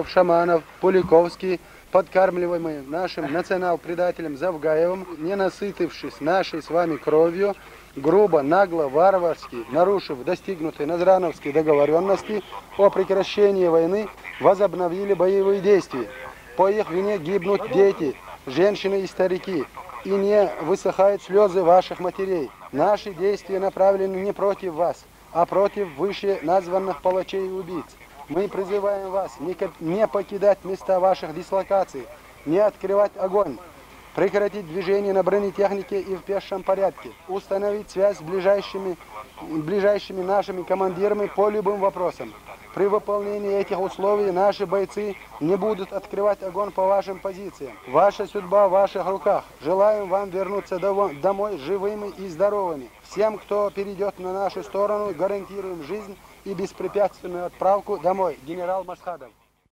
Шаманов, Пуликовский, подкармливаемый нашим национал-предателем Завгаевым, не насытившись нашей с вами кровью, грубо, нагло, варварски, нарушив достигнутые Назрановские договоренности о прекращении войны, возобновили боевые действия. По их вине гибнут дети, женщины и старики, и не высыхают слезы ваших матерей. Наши действия направлены не против вас, а против вышеназванных палачей и убийц. Мы призываем вас не покидать места ваших дислокаций, не открывать огонь, прекратить движение на бронетехнике и в пешем порядке, установить связь с ближайшими нашими командирами по любым вопросам. При выполнении этих условий наши бойцы не будут открывать огонь по вашим позициям. Ваша судьба в ваших руках. Желаем вам вернуться домой живыми и здоровыми. Всем, кто перейдет на нашу сторону, гарантируем жизнь и беспрепятственную отправку домой. Генерал Масхадов.